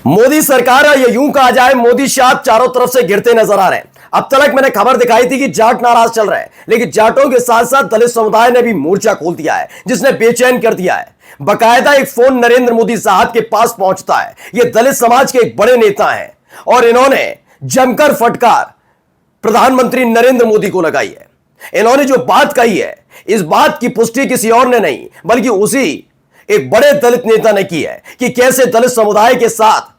मोदी सरकार या यूं कहा जाए मोदी शाह चारों तरफ से गिरते नजर आ रहे हैं। अब तक मैंने खबर दिखाई थी कि जाट नाराज चल रहे हैं, लेकिन जाटों के साथ साथ दलित समुदाय ने भी मोर्चा खोल दिया है, जिसने बेचैन कर दिया है। बकायदा एक फोन नरेंद्र मोदी साहब के पास पहुंचता है। यह दलित समाज के एक बड़े नेता हैं और इन्होंने जमकर फटकार प्रधानमंत्री नरेंद्र मोदी को लगाई है। इन्होंने जो बात कही है, इस बात की पुष्टि किसी और ने नहीं बल्कि उसी एक बड़े दलित नेता ने की है कि कैसे दलित समुदाय के साथ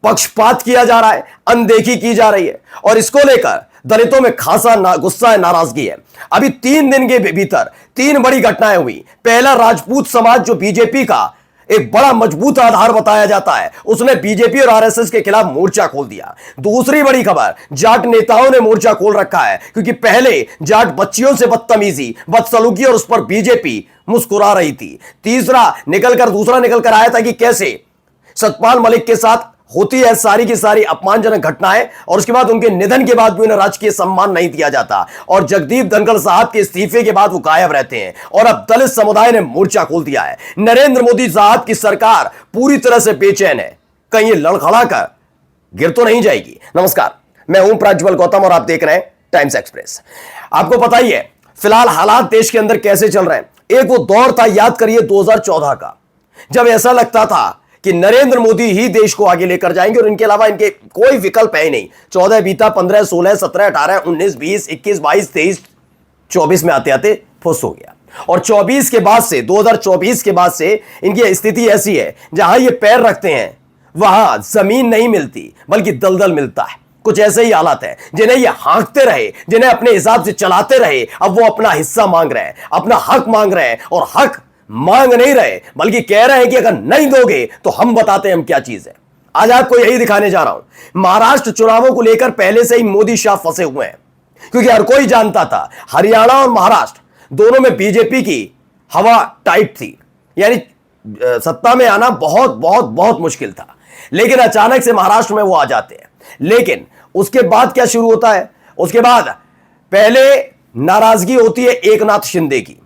पक्षपात किया जा रहा है, अनदेखी की जा रही है और इसको लेकर दलितों में खासा गुस्सा है, नाराजगी है। अभी 3 दिन के भीतर 3 बड़ी घटनाएं हुई। पहला, राजपूत समाज जो बीजेपी का एक बड़ा मजबूत आधार बताया जाता है, उसने बीजेपी और आरएसएस के खिलाफ मोर्चा खोल दिया। दूसरी बड़ी खबर, जाट नेताओं ने मोर्चा खोल रखा है, क्योंकि पहले जाट बच्चियों से बदतमीजी, बदसलूकी और उस पर बीजेपी मुस्कुरा रही थी। दूसरा निकल कर आया था कि कैसे सतपाल मलिक के साथ होती है सारी की सारी अपमानजनक घटनाएं और उसके बाद उनके निधन के बाद भी उन्हें राजकीय सम्मान नहीं दिया जाता और जगदीप धनखड़ साहब के इस्तीफे के बाद वो गायब रहते हैं। और अब दलित समुदाय ने मोर्चा खोल दिया है। नरेंद्र मोदी साहब की सरकार पूरी तरह से बेचैन है, कहीं ये लड़खड़ा कर गिर तो नहीं जाएगी। नमस्कार, मैं हूं प्रज्वल गौतम और आप देख रहे हैं टाइम्स एक्सप्रेस। आपको पता ही है फिलहाल हालात देश के अंदर कैसे चल रहे हैं। एक वो दौर था, याद करिए 2014 का, जब ऐसा लगता था कि नरेंद्र मोदी ही देश को आगे लेकर जाएंगे और इनके अलावा इनके कोई विकल्प है ही नहीं। 14 बीता, 15, 16, 17, 18, 19, 20, 21, 22, 23, 24 में आते आते फुस हो गया। और 24 के बाद से 2024 के बाद से इनकी स्थिति ऐसी है, जहां ये पैर रखते हैं वहां जमीन नहीं मिलती बल्कि दलदल मिलता है। कुछ ऐसे ही हालात है, जिन्हें ये हाँकते रहे, जिन्हें अपने हिसाब से चलाते रहे, अब वो अपना हिस्सा मांग रहे हैं, अपना हक मांग रहे हैं। और हक मांग नहीं रहे बल्कि कह रहे हैं कि अगर नहीं दोगे तो हम बताते हैं हम क्या चीज है। आज आपको यही दिखाने जा रहा हूं। महाराष्ट्र चुनावों को लेकर पहले से ही मोदी शाह फंसे हुए हैं, क्योंकि हर कोई जानता था हरियाणा और महाराष्ट्र दोनों में बीजेपी की हवा टाइट थी, यानी सत्ता में आना बहुत बहुत बहुत मुश्किल था। लेकिन अचानक से महाराष्ट्र में वो आ जाते हैं। लेकिन उसके बाद क्या शुरू होता है? उसके बाद पहले नाराजगी होती है एकनाथ शिंदे की,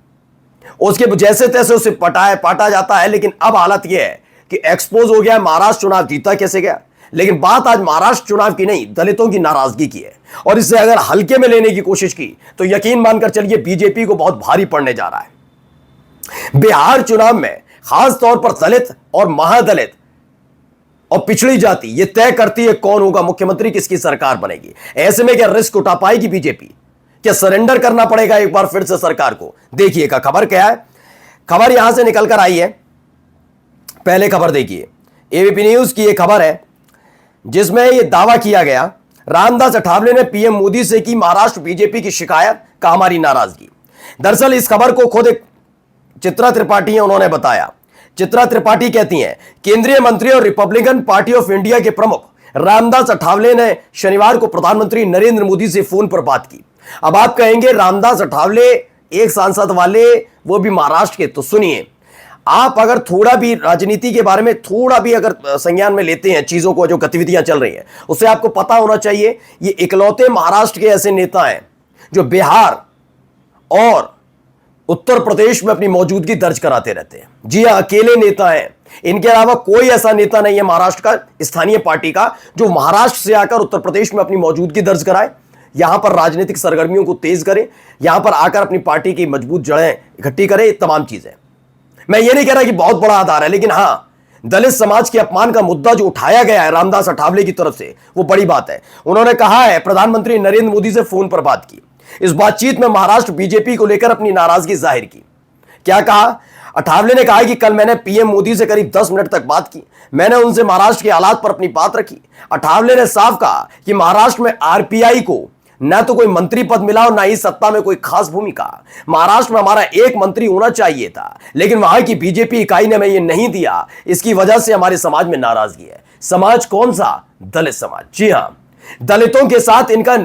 उसके जैसे तैसे उसे पाटा जाता है। लेकिन अब हालत यह है कि एक्सपोज हो गया है महाराष्ट्र चुनाव जीता कैसे गया। लेकिन बात आज महाराष्ट्र चुनाव की नहीं, दलितों की नाराजगी की है। और इसे अगर हल्के में लेने की कोशिश की तो यकीन मानकर चलिए बीजेपी को बहुत भारी पड़ने जा रहा है। बिहार चुनाव में खास तौर पर दलित और महादलित और पिछड़ी जाति यह तय करती है कौन होगा मुख्यमंत्री, किसकी सरकार बनेगी। ऐसे में क्या रिस्क उठा पाएगी बीजेपी? क्या सरेंडर करना पड़ेगा एक बार फिर से सरकार को? देखिएगा खबर क्या है। खबर यहां से निकल कर आई है। पहले खबर देखिए, एबीपी न्यूज की यह खबर है, जिसमें यह दावा किया गया, रामदास अठावले ने पीएम मोदी से की महाराष्ट्र बीजेपी की शिकायत, का हमारी नाराजगी। दरअसल इस खबर को खुद एक चित्रा त्रिपाठी है, उन्होंने बताया। चित्रा त्रिपाठी कहती हैं, केंद्रीय मंत्री और रिपब्लिकन पार्टी ऑफ इंडिया के प्रमुख रामदास अठावले ने शनिवार को प्रधानमंत्री नरेंद्र मोदी से फोन पर बात की। अब आप कहेंगे रामदास अठावले एक सांसद वाले, वो भी महाराष्ट्र के, तो सुनिए, आप अगर थोड़ा भी राजनीति के बारे में थोड़ा भी अगर संज्ञान में लेते हैं चीजों को, जो गतिविधियां चल रही हैं, उससे आपको पता होना चाहिए ये इकलौते महाराष्ट्र के ऐसे नेता हैं जो बिहार और उत्तर प्रदेश में अपनी मौजूदगी दर्ज कराते रहते हैं। जी हां, अकेले नेता हैं। इनके अलावा कोई ऐसा नेता नहीं है महाराष्ट्र का, स्थानीय पार्टी का, जो महाराष्ट्र से आकर उत्तर प्रदेश में अपनी मौजूदगी दर्ज कराए, यहां पर राजनीतिक सरगर्मियों को तेज करें, यहां पर आकर अपनी पार्टी की मजबूत जड़ें इकट्ठी करें, तमाम चीजें। मैं ये नहीं कह रहा कि बहुत बड़ा आधार है, लेकिन हां, दलित समाज के अपमान का मुद्दा जो उठाया गया है रामदास अठावले की तरफ से, वो बड़ी बात है। उन्होंने कहा है प्रधानमंत्री नरेंद्र मोदी से फोन पर बात की। इस बातचीत में महाराष्ट्र बीजेपी को लेकर अपनी नाराजगी जाहिर की। क्या कहा? अठावले ने कहा कि कल मैंने पीएम मोदी से करीब 10 मिनट तक बात की। मैंने उनसे महाराष्ट्र के हालात पर अपनी बात रखी। अठावले ने साफ कहा कि महाराष्ट्र में आरपीआई को ना तो कोई मंत्री पद मिला और ना ही सत्ता में कोई खास भूमिका। महाराष्ट्र में हमारा एक मंत्री होना चाहिए था, लेकिन वहां की बीजेपी इकाई ने हमें यह नहीं दिया। इसकी वजह से हमारे समाज में नाराजगी है। समाज कौन सा? दलित समाज। जी हां, दलितों के साथ इनका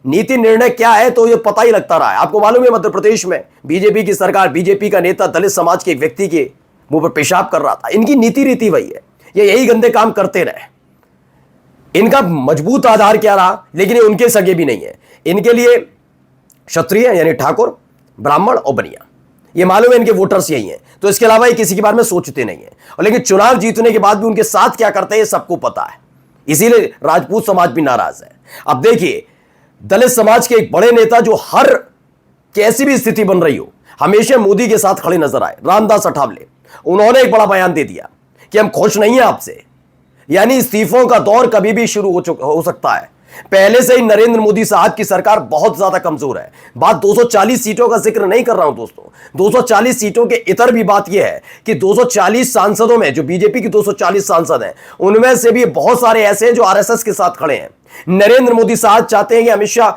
नीति निर्णय क्या है तो यह पता ही लगता रहा है। आपको मालूम है मध्य प्रदेश में बीजेपी की सरकार, बीजेपी का नेता दलित समाज के एक व्यक्ति के मुंह पर पेशाब कर रहा था। इनकी नीति रीति वही है, ये यही गंदे काम करते रहे। इनका मजबूत आधार क्या रहा? लेकिन ये उनके सगे भी नहीं है। इनके लिए क्षत्रिय यानी ठाकुर, ब्राह्मण और बनिया, ये मालूम है इनके वोटर्स यही हैं, तो इसके अलावा ये किसी के बारे में सोचते नहीं है। और लेकिन चुनाव जीतने के बाद भी उनके साथ क्या करते हैं ये सबको पता है, इसीलिए राजपूत समाज भी नाराज है। अब देखिए, दलित समाज के एक बड़े नेता जो हर कैसी भी स्थिति बन रही हो हमेशा मोदी के साथ खड़े नजर आए, रामदास अठावले, उन्होंने एक बड़ा बयान दे दिया कि हम खुश नहीं है आपसे, यानी इस्तीफों का दौर कभी भी शुरू हो सकता है। पहले से ही नरेंद्र मोदी साहब की सरकार बहुत ज्यादा कमजोर है। बात 240 सीटों का जिक्र नहीं कर रहा हूं दोस्तों, 240 सीटों के इतर भी बात यह है कि 240 सांसदों में जो बीजेपी की 240 सांसद हैं उनमें से भी बहुत सारे ऐसे हैं जो आरएसएस के साथ खड़े हैं। नरेंद्र मोदी साहब चाहते हैं कि अमित शाह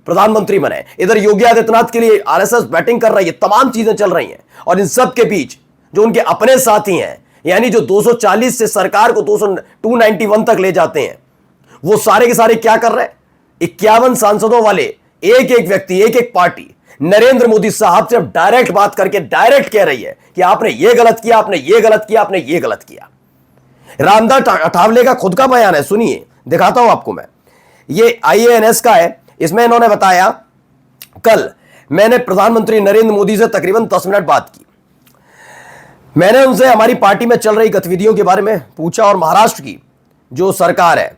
प्रधानमंत्री बने, इधर योगी आदित्यनाथ के लिए आरएसएस बैटिंग कर रही है, तमाम चीजें चल रही हैं। और इन सब के बीच जो उनके अपने साथी हैं, यानी जो 240 से सरकार को 291 तक ले जाते हैं, वो सारे के सारे क्या कर रहे हैं? 51 सांसदों वाले एक एक व्यक्ति, एक एक पार्टी नरेंद्र मोदी साहब से अब डायरेक्ट बात करके डायरेक्ट कह रही है कि आपने ये गलत किया, आपने ये गलत किया, आपने ये गलत किया। रामदास अठावले का खुद का बयान है, सुनिए, दिखाता हूं आपको मैं। ये IANS का है, इसमें इन्होंने बताया, कल मैंने प्रधानमंत्री नरेंद्र मोदी से तकरीबन 10 मिनट बात की। मैंने उनसे हमारी पार्टी में चल रही गतिविधियों के बारे में पूछा और महाराष्ट्र की जो सरकार है,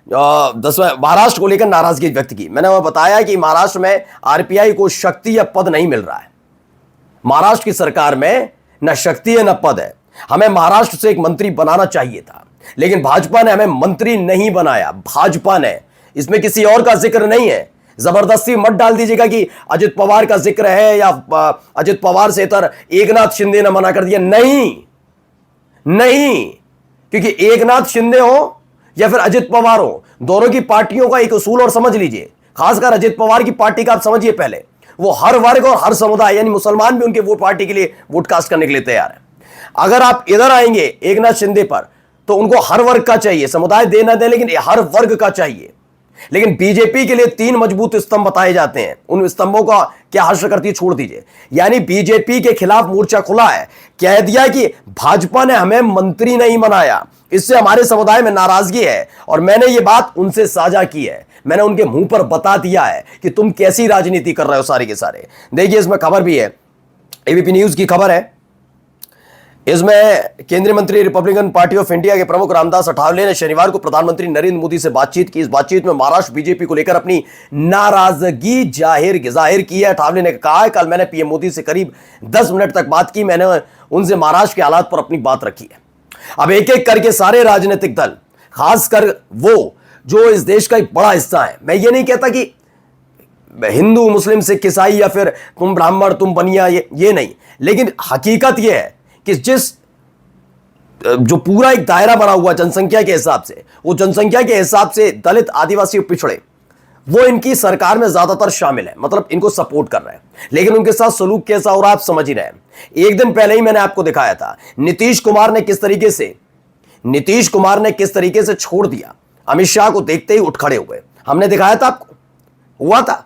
महाराष्ट्र को लेकर नाराजगी व्यक्त की। मैंने वह बताया कि महाराष्ट्र में RPI को शक्ति या पद नहीं मिल रहा है। महाराष्ट्र की सरकार में न शक्ति है न पद है। हमें महाराष्ट्र से एक मंत्री बनाना चाहिए था, लेकिन भाजपा ने हमें मंत्री नहीं बनाया। भाजपा ने, इसमें किसी और का जिक्र नहीं है। जबरदस्ती मत डाल दीजिएगा कि अजित पवार का जिक्र है या अजित पवार से इतर एकनाथ शिंदे ने मना कर दिया। नहीं नहीं, क्योंकि एकनाथ शिंदे हो या फिर अजित पवार हो, दोनों की पार्टियों का एक उसूल और समझ लीजिए। खासकर अजित पवार की पार्टी का आप समझिए पहले, वो हर वर्ग और हर समुदाय यानी मुसलमान भी उनके वोट पार्टी के लिए वोट कास्ट करने के लिए तैयार है। अगर आप इधर आएंगे एकनाथ शिंदे पर, तो उनको हर वर्ग का चाहिए, समुदाय दे ना दे लेकिन हर वर्ग का चाहिए। लेकिन बीजेपी के लिए 3 मजबूत स्तंभ बताए जाते हैं, उन स्तंभों का क्या हश्र करती है छोड़ दीजिए। यानी बीजेपी के खिलाफ मोर्चा खुला है, कह दिया कि भाजपा ने हमें मंत्री नहीं बनाया, इससे हमारे समुदाय में नाराजगी है। और मैंने ये बात उनसे साझा की है, मैंने उनके मुंह पर बता दिया है कि तुम कैसी राजनीति कर रहे हो सारे के सारे। देखिए, इसमें खबर भी है, ABP न्यूज की खबर है। इसमें केंद्रीय मंत्री रिपब्लिकन पार्टी ऑफ इंडिया के प्रमुख रामदास अठावले ने शनिवार को प्रधानमंत्री नरेंद्र मोदी से बातचीत की। इस बातचीत में महाराष्ट्र बीजेपी को लेकर अपनी नाराजगी जाहिर की है। अठावले ने कहा है, कल मैंने PM मोदी से करीब 10 मिनट तक बात की, मैंने उनसे महाराष्ट्र के हालात पर अपनी बात रखी है। अब एक एक करके सारे राजनीतिक दल, खासकर वो जो इस देश का एक बड़ा हिस्सा है, मैं ये नहीं कहता कि हिंदू मुस्लिम सिख ईसाई या फिर तुम ब्राह्मण तुम बनिया, ये नहीं, लेकिन हकीकत यह है कि जो पूरा एक दायरा बना हुआ जनसंख्या के हिसाब से, वो जनसंख्या के हिसाब से दलित आदिवासी पिछड़े वो इनकी सरकार में ज्यादातर शामिल है, मतलब इनको सपोर्ट कर रहे हैं। लेकिन उनके साथ सलूक कैसा हो रहा है आप समझ ही रहे हैं। एक दिन पहले ही मैंने आपको दिखाया था नीतीश कुमार ने किस तरीके से छोड़ दिया, अमित शाह को देखते ही उठ खड़े हुए। हमने दिखाया था आपको, हुआ था।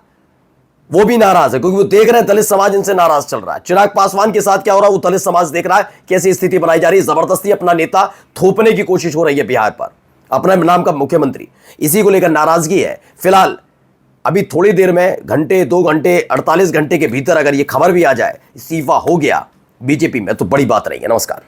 वो भी नाराज है क्योंकि वो देख रहे हैं दलित समाज इनसे नाराज चल रहा है। चिराग पासवान के साथ क्या हो रहा है, वो दलित समाज देख रहा है कैसी स्थिति बनाई जा रही है। जबरदस्ती अपना नेता थोपने की कोशिश हो रही है बिहार पर, अपने नाम का मुख्यमंत्री। इसी को लेकर नाराजगी है। फिलहाल अभी थोड़ी देर में, घंटे 2 घंटे 48 घंटे के भीतर अगर ये खबर भी आ जाए इस्तीफा हो गया बीजेपी में, तो बड़ी बात रहेगी। नमस्कार।